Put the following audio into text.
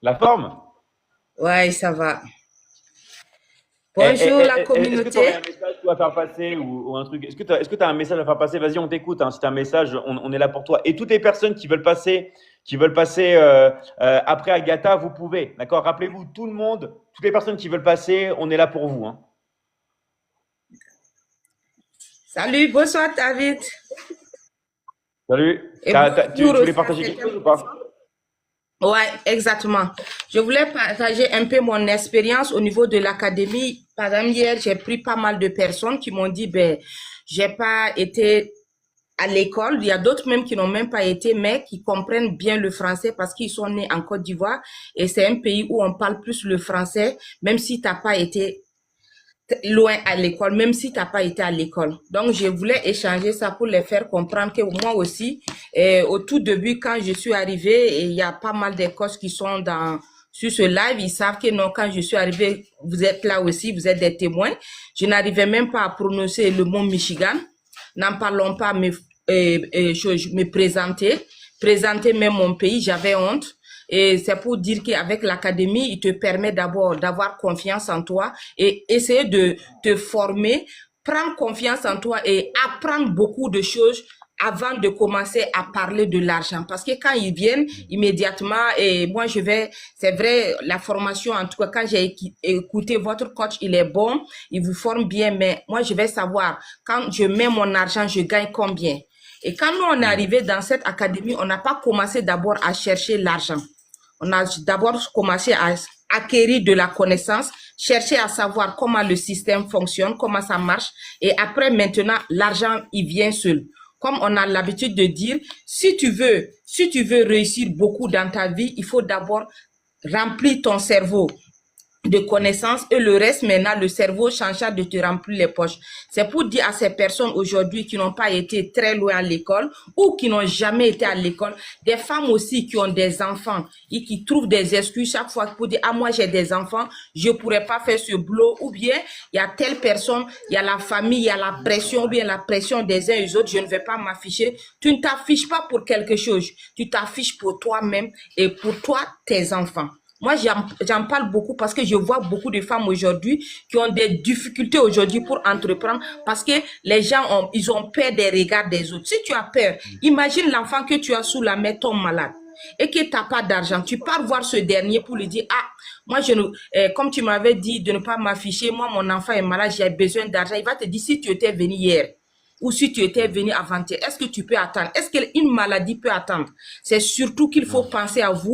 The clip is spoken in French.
La forme? Ouais, ça va. Bonjour la Est-ce que tu aurais communauté. un message toi, à faire passer ou un truc? Est-ce que tu as un message à faire passer? Vas-y, on t'écoute, hein. Si tu as un message, on est là pour toi. Et toutes les personnes qui veulent passer après Agatha, vous pouvez. D'accord? Rappelez-vous, tout le monde, toutes les personnes qui veulent passer, on est là pour vous, hein. Salut, bonsoir David. Salut. Et bonjour Tu voulais aussi à partager quelque chose certaines ou pas? personnes. Ouais, exactement. Je voulais partager un peu mon expérience au niveau de l'académie. Par exemple, hier, j'ai pris pas mal de personnes qui m'ont dit, ben, j'ai pas été à l'école. Il y a d'autres même qui n'ont même pas été, mais qui comprennent bien le français parce qu'ils sont nés en Côte d'Ivoire et c'est un pays où on parle plus le français, même si t'as pas été loin à l'école, même si tu n'as pas été à l'école. Donc, je voulais échanger ça pour les faire comprendre que moi aussi, au tout début, quand je suis arrivée, il y a pas mal d'écoles qui sont sur ce live, ils savent que non, quand je suis arrivée, vous êtes là aussi, vous êtes des témoins. Je n'arrivais même pas à prononcer le mot Michigan. N'en parlons pas, me présenter même mon pays, j'avais honte. Et c'est pour dire qu'avec l'académie, il te permet d'abord d'avoir confiance en toi et essayer de te former, prendre confiance en toi et apprendre beaucoup de choses avant de commencer à parler de l'argent. Parce que quand ils viennent immédiatement, et moi c'est vrai, la formation, en tout cas, quand j'ai écouté votre coach, il est bon, il vous forme bien, mais moi, je vais savoir, quand je mets mon argent, je gagne combien. Et quand nous, on est Hmm. arrivé dans cette académie, on n'a pas commencé d'abord à chercher l'argent. On a d'abord commencé à acquérir de la connaissance, chercher à savoir comment le système fonctionne, comment ça marche. Et après, maintenant, l'argent, il vient seul. Comme on a l'habitude de dire, si tu veux réussir beaucoup dans ta vie, il faut d'abord remplir ton cerveau de connaissances et le reste maintenant le cerveau changera de te remplir les poches. C'est pour dire à ces personnes aujourd'hui qui n'ont pas été très loin à l'école ou qui n'ont jamais été à l'école, des femmes aussi qui ont des enfants et qui trouvent des excuses chaque fois pour dire ah moi j'ai des enfants, je pourrais pas faire ce boulot ou bien il y a telle personne, il y a la famille, il y a la pression ou bien la pression des uns et des autres, je ne vais pas m'afficher. Tu ne t'affiches pas pour quelque chose, tu t'affiches pour toi-même et pour toi tes enfants. Moi, j'en parle beaucoup parce que je vois beaucoup de femmes aujourd'hui qui ont des difficultés aujourd'hui pour entreprendre parce que les gens ils ont peur des regards des autres. Si tu as peur, imagine l'enfant que tu as sous la main tombe malade et que tu n'as pas d'argent. Tu pars voir ce dernier pour lui dire, ah, moi, comme tu m'avais dit de ne pas m'afficher, moi, mon enfant est malade, j'ai besoin d'argent. Il va te dire, si tu étais venu hier, ou si tu étais venu avant-hier, est-ce que tu peux attendre? Est-ce qu'une maladie peut attendre? C'est surtout qu'il faut Non. penser à vous